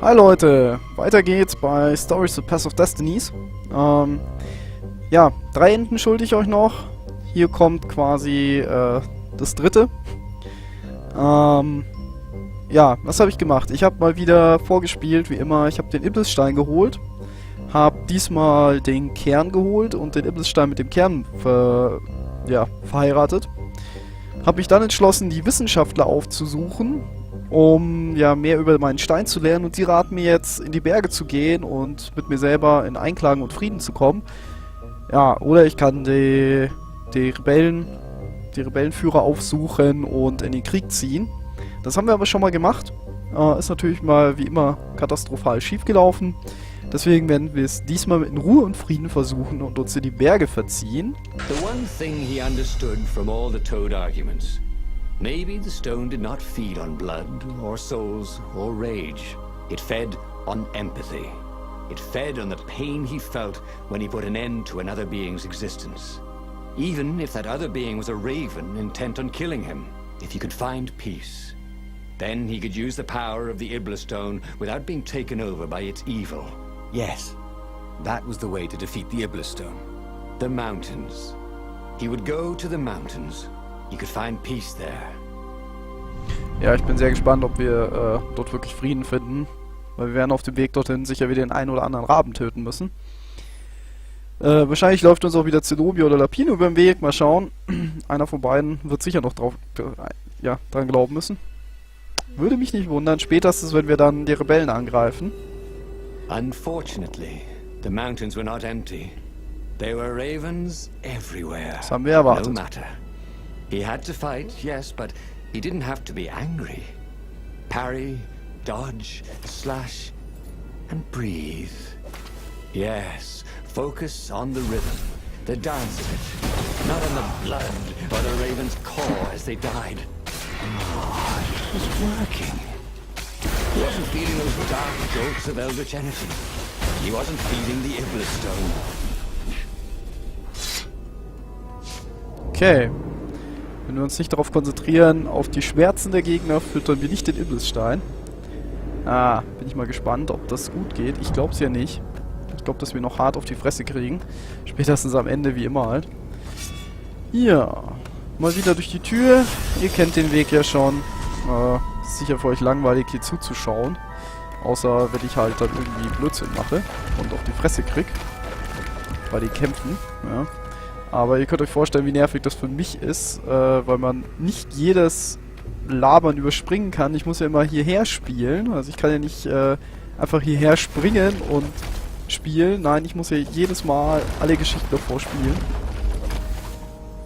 Hi Leute, weiter geht's bei Stories of Path of Destinies. Ja, 3 Enden schulde ich euch noch. Hier kommt quasi das dritte. Ja, was habe ich gemacht? Ich habe mal wieder vorgespielt, wie immer. Ich habe den Iblesstein geholt. Habe diesmal den Kern geholt und den Iblesstein mit dem Kern verheiratet. Habe mich dann entschlossen, die Wissenschaftler aufzusuchen, um ja mehr über meinen Stein zu lernen, und die raten mir jetzt, in die Berge zu gehen und mit mir selber in Einklang und Frieden zu kommen. Ja, oder ich kann die Rebellenführer aufsuchen und in den Krieg ziehen. Das haben wir aber schon mal gemacht. Ist natürlich mal wie immer katastrophal schiefgelaufen. Deswegen werden wir es diesmal in Ruhe und Frieden versuchen und uns in die Berge verziehen. The one thing he understood from all the Toad arguments. Maybe the stone did not feed on blood, or souls, or rage. It fed on empathy. It fed on the pain he felt when he put an end to another being's existence. Even if that other being was a raven intent on killing him. If he could find peace, then he could use the power of the Iblestone without being taken over by its evil. Yes, that was the way to defeat the Iblestone. The mountains. He would go to the mountains. He could find peace there. Ja, ich bin sehr gespannt, ob wir dort wirklich Frieden finden. Weil wir werden auf dem Weg dorthin sicher wieder den einen oder anderen Raben töten müssen. Wahrscheinlich läuft uns auch wieder Zenobia oder Lapino über den Weg. Mal schauen. Einer von beiden wird sicher noch dran glauben müssen. Würde mich nicht wundern, spätestens wenn wir dann die Rebellen angreifen. Unfortunately, the mountains were not empty. There were ravens everywhere. Das haben wir erwartet. No matter. He had to fight, yes, but he didn't have to be angry. Parry, dodge, slash, and breathe. Yes, focus on the rhythm, the dance of it, not on the blood or the raven's core as they died. Oh, it was working. He wasn't feeling those dark jolts of eldritch energy. He wasn't feeling the Iblestone. Okay. Wenn wir uns nicht darauf konzentrieren, auf die Schmerzen der Gegner, füttern wir nicht den Iblesstein. Bin ich mal gespannt, ob das gut geht. Ich glaube es ja nicht. Ich glaube, dass wir noch hart auf die Fresse kriegen. Spätestens am Ende, wie immer halt. Ja. Mal wieder durch die Tür. Ihr kennt den Weg ja schon. Ist sicher für euch langweilig, hier zuzuschauen. Außer wenn ich halt dann irgendwie Blödsinn mache und auf die Fresse krieg. Bei den Kämpfen, ja. Aber ihr könnt euch vorstellen, wie nervig das für mich ist, weil man nicht jedes Labern überspringen kann. Ich muss ja immer hierher spielen. Also ich kann ja nicht einfach hierher springen und spielen. Nein, ich muss ja jedes Mal alle Geschichten davor spielen.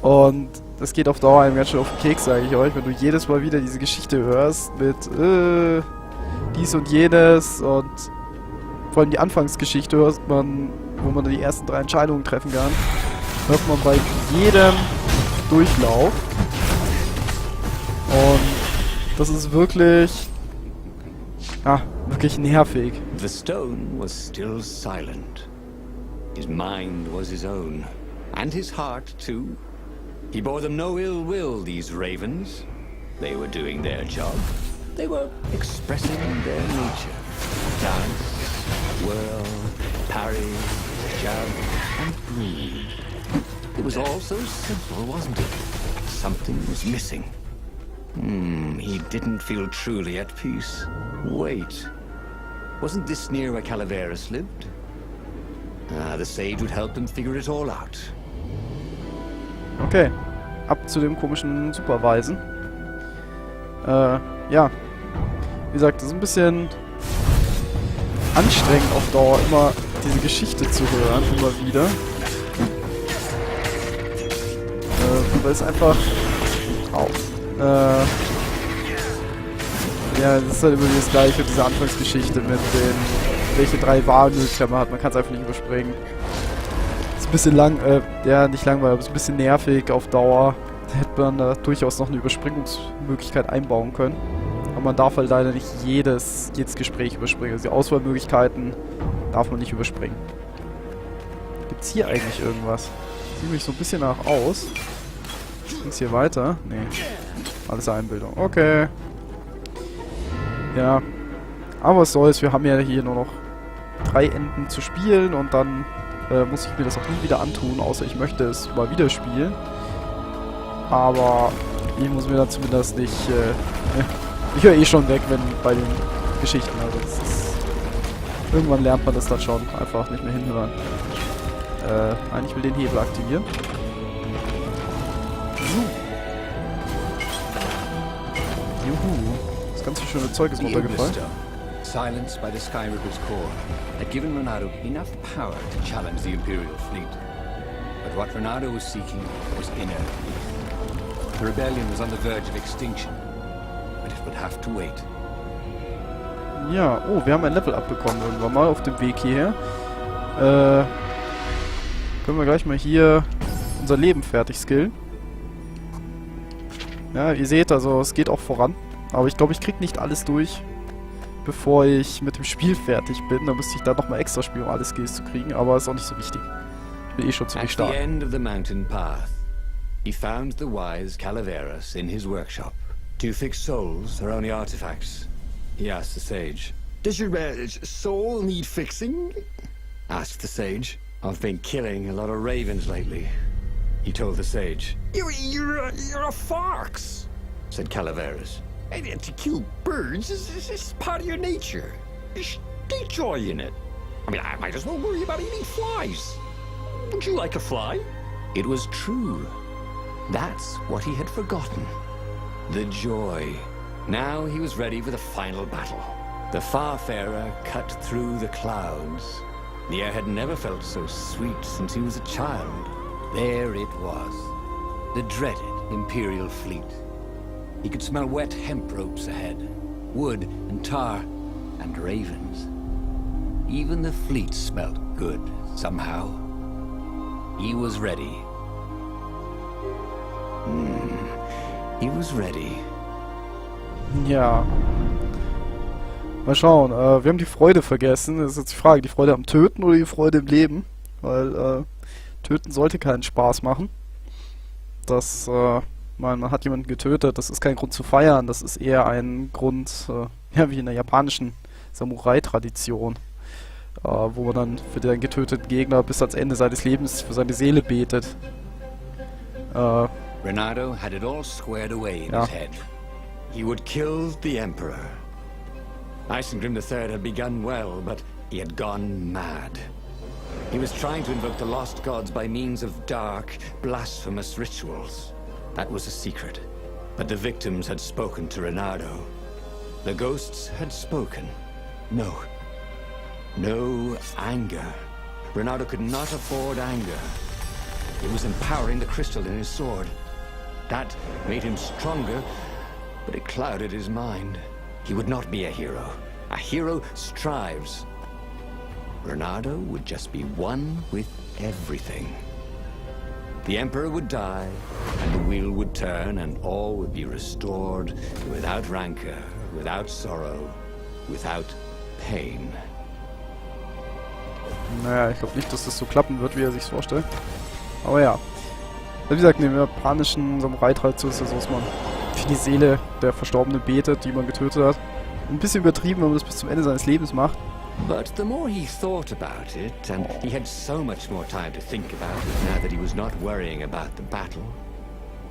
Und das geht auf Dauer einem ganz schön auf den Keks, sage ich euch, wenn du jedes Mal wieder diese Geschichte hörst mit dies und jenes, und vor allem die Anfangsgeschichte hört man, wo man die ersten 3 Entscheidungen treffen kann, hört man bei jedem Durchlauf. Und das ist wirklich nervig. The stone was still silent. His mind was his own, and his heart too. He bore them no ill will, these ravens. They were doing their job. They were expressing their nature. Dance, whirl, parry, jab, and breathe. It was all so simple, wasn't it? Something was missing. He didn't feel truly at peace. Wait. Wasn't this near where Calaveras lived? The sage would help them figure it all out. Okay. Ab zu dem komischen Superweisen. Ja. Wie gesagt, das ist ein bisschen anstrengend auf Dauer, immer diese Geschichte zu hören, immer wieder. Weil es einfach ja, das ist halt immer das Gleiche, diese Anfangsgeschichte mit den, welche 3 Wahlmöglichkeiten man hat. Man kann es einfach nicht überspringen. Ist ein bisschen nicht langweilig, aber ist ein bisschen nervig auf Dauer. Da hätte man da durchaus noch eine Überspringungsmöglichkeit einbauen können. Aber man darf halt leider nicht jedes Gespräch überspringen. Also die Auswahlmöglichkeiten darf man nicht überspringen. Gibt's hier eigentlich irgendwas? Sieht mich so ein bisschen nach aus. Ging's hier weiter? Nee. Alles Einbildung. Okay. Ja. Aber was soll's, wir haben ja hier nur noch 3 Enden zu spielen und dann muss ich mir das auch nie wieder antun, außer ich möchte es mal wieder spielen. Aber ich muss mir dann zumindest nicht... ich höre eh schon weg, wenn bei den Geschichten, also das ist... Irgendwann lernt man das dann schon, einfach nicht mehr hinhören. Nein, ich will den Hebel aktivieren. Juhu. Das ganze schöne Zeug ist runtergefallen. Silenced by the Sky River's core, had given Renato enough power to challenge the Imperial fleet. But what Renato was seeking was inner peace. The rebellion was on the verge of extinction, but it would have to wait. Ja, oh, wir haben ein Level abbekommen irgendwann mal auf dem Weg hierher. Können wir gleich mal hier unser Leben fertig skillen. Ja, ihr seht, also es geht auch voran. Aber ich glaube, ich krieg nicht alles durch, bevor ich mit dem Spiel fertig bin. Da müsste ich dann nochmal extra spielen, um alle Skills zu kriegen. Aber ist auch nicht so wichtig. Ich bin eh schon ziemlich stark. At the end of the mountain path, he found the wise Calaveras in his workshop. To fix souls or only artifacts? He asked the sage. Does your soul need fixing? Asked the sage. I've been killing a lot of ravens lately, he told the sage. You're a fox, said Calaveras. and to kill birds is part of your nature. Just take joy in it. I mean, I might as well worry about eating flies. Would you like a fly? It was true. That's what he had forgotten. The joy. Now he was ready for the final battle. The Farfarer cut through the clouds. The air had never felt so sweet since he was a child. There it was. The dreaded Imperial fleet. He could smell wet hemp ropes ahead. Wood and tar and ravens. Even the fleet smelt good, somehow. He was ready. He was ready. Ja. Mal schauen. Wir haben die Freude vergessen. Das ist jetzt die Frage, die Freude am Töten oder die Freude im Leben? Weil Töten sollte keinen Spaß machen. Das, man hat jemanden getötet, das ist kein Grund zu feiern. Das ist eher ein Grund, ja, wie in der japanischen Samurai-Tradition. Wo man dann für den getöteten Gegner bis ans Ende seines Lebens für seine Seele betet. Renato had it all squared away in his head. He would kill the Emperor. Isengrim III had begun well, but he had gone mad. He was trying to invoke the lost gods by means of dark, blasphemous rituals. That was a secret. But the victims had spoken to Renato. The ghosts had spoken. No anger. Renato could not afford anger. It was empowering the crystal in his sword. That made him stronger, but it clouded his mind. He would not be a hero. A hero strives. Renato would just be one with everything. The Emperor would die, and the wheel would turn, and all would be restored without rancor, without sorrow, without pain. Naja, ich glaube nicht, dass das so klappen wird, wie er sich's vorstellt. Aber ja. Wie gesagt, in der japanischen Samurai-Tradition ist das so, dass man für die Seele der Verstorbenen betet, die man getötet hat. Ein bisschen übertrieben, wenn man das bis zum Ende seines Lebens macht. But the more he thought about it, and he had so much more time to think about it now that he was not worrying about the battle,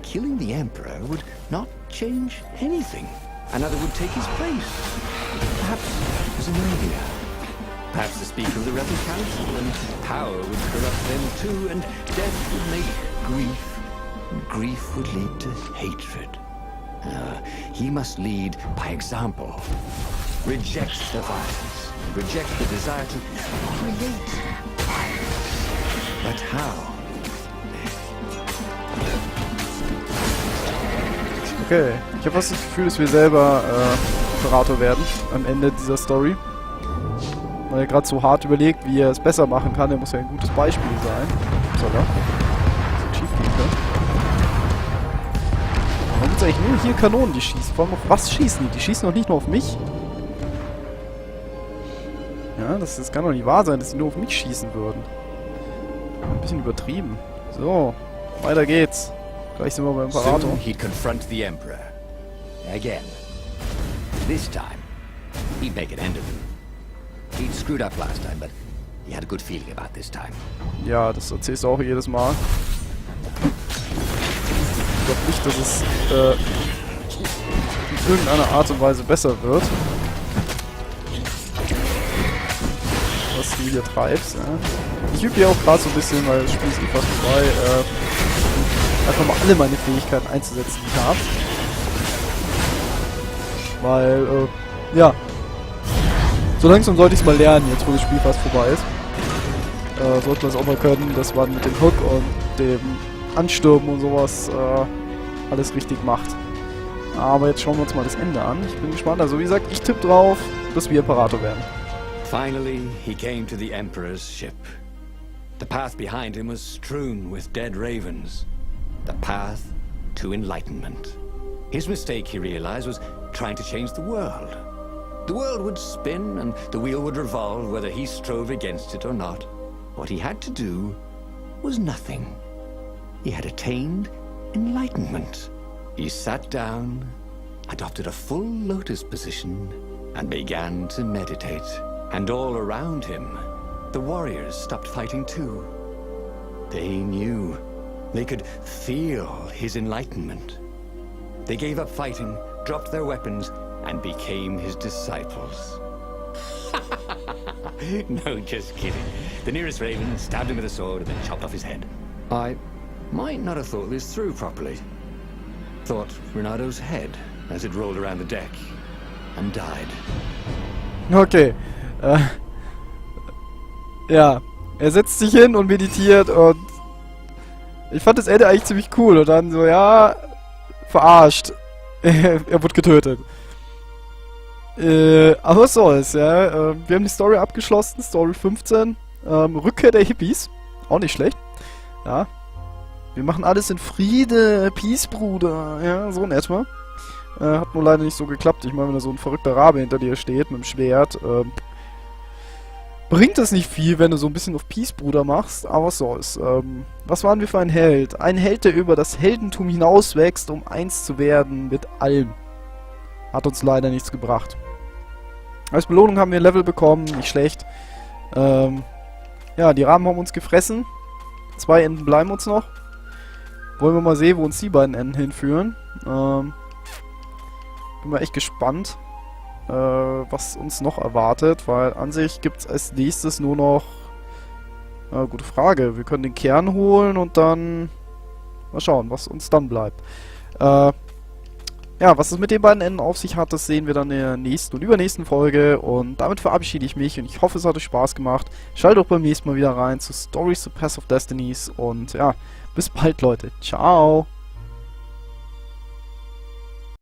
killing the Emperor would not change anything. Another would take his place. Perhaps it was an idea. Perhaps the Speaker of the Rebel Council, and power would corrupt them too, and death would make grief, and grief would lead to hatred. He must lead by example. Reject the violence, reject the desire to create violence. But how? Okay, ich habe fast das Gefühl, dass wir selber Imperator werden am Ende dieser Story. Weil er gerade so hart überlegt, wie er es besser machen kann. Er muss ja ein gutes Beispiel sein. Soll er? Das schief gehen können. Warum gibt es eigentlich nur hier Kanonen, die schießen? Vor allem auf was schießen die? Die schießen doch nicht nur auf mich. Ja, das kann doch nicht wahr sein, dass sie nur auf mich schießen würden. Ein bisschen übertrieben. So, weiter geht's. Gleich sind wir beim Imperator. Soon he'd confront the Emperor. Again. This time, He'd make an end of them. He'd screwed up last time, but he had a good feeling about this time. Ja, das erzählst du auch jedes Mal. Ich glaube nicht, dass es in irgendeiner Art und Weise besser wird. Was du hier treibst. Ja. Ich übe hier auch gerade so ein bisschen, weil das Spiel ist fast vorbei, einfach mal alle meine Fähigkeiten einzusetzen, die ich habe. Weil, ja. So langsam sollte ich es mal lernen, jetzt wo das Spiel fast vorbei ist. Sollte man es auch mal können, dass man mit dem Hook und dem Anstürmen und sowas alles richtig macht. Aber jetzt schauen wir uns mal das Ende an. Ich bin gespannt. Also wie gesagt, ich tippe drauf, dass wir Imperator werden. Finally, he came to the Emperor's ship. The path behind him was strewn with dead ravens. The path to enlightenment. His mistake, he realized, was trying to change the world. The world would spin and the wheel would revolve whether he strove against it or not. What he had to do was nothing. He had attained enlightenment. He sat down, adopted a full lotus position, and began to meditate. And all around him, the warriors stopped fighting too. They knew. They could feel his enlightenment. They gave up fighting, dropped their weapons, and became his disciples. No, just kidding. The nearest raven stabbed him with a sword and then chopped off his head. I might not have thought this through properly. Thought Renado's head as it rolled around the deck and died. Okay. Ja. Er setzt sich hin und meditiert und ich fand das Ende eigentlich ziemlich cool und dann so, ja, verarscht. Er wurde getötet. Aber was soll's, ja. Wir haben die Story abgeschlossen, Story 15. Rückkehr der Hippies. Auch nicht schlecht. Ja. Wir machen alles in Friede, Peace, Bruder. Ja, so in etwa. Hat nur leider nicht so geklappt. Ich meine, wenn da so ein verrückter Rabe hinter dir steht mit dem Schwert, bringt das nicht viel, wenn du so ein bisschen auf Peace, Bruder machst. Aber was soll's. Was waren wir für ein Held? Ein Held, der über das Heldentum hinauswächst, um eins zu werden mit allem. Hat uns leider nichts gebracht. Als Belohnung haben wir ein Level bekommen, nicht schlecht. Ja, die Raben haben uns gefressen. 2 Enden bleiben uns noch. Wollen wir mal sehen, wo uns die beiden Enden hinführen. Bin mal echt gespannt, was uns noch erwartet, weil an sich gibt es als nächstes nur noch... gute Frage. Wir können den Kern holen und dann... Mal schauen, was uns dann bleibt. Ja, was es mit den beiden Enden auf sich hat, das sehen wir dann in der nächsten und übernächsten Folge. Und damit verabschiede ich mich und ich hoffe, es hat euch Spaß gemacht. Schaltet auch beim nächsten Mal wieder rein zu Stories to Path of Destinies. Und ja, bis bald, Leute. Ciao.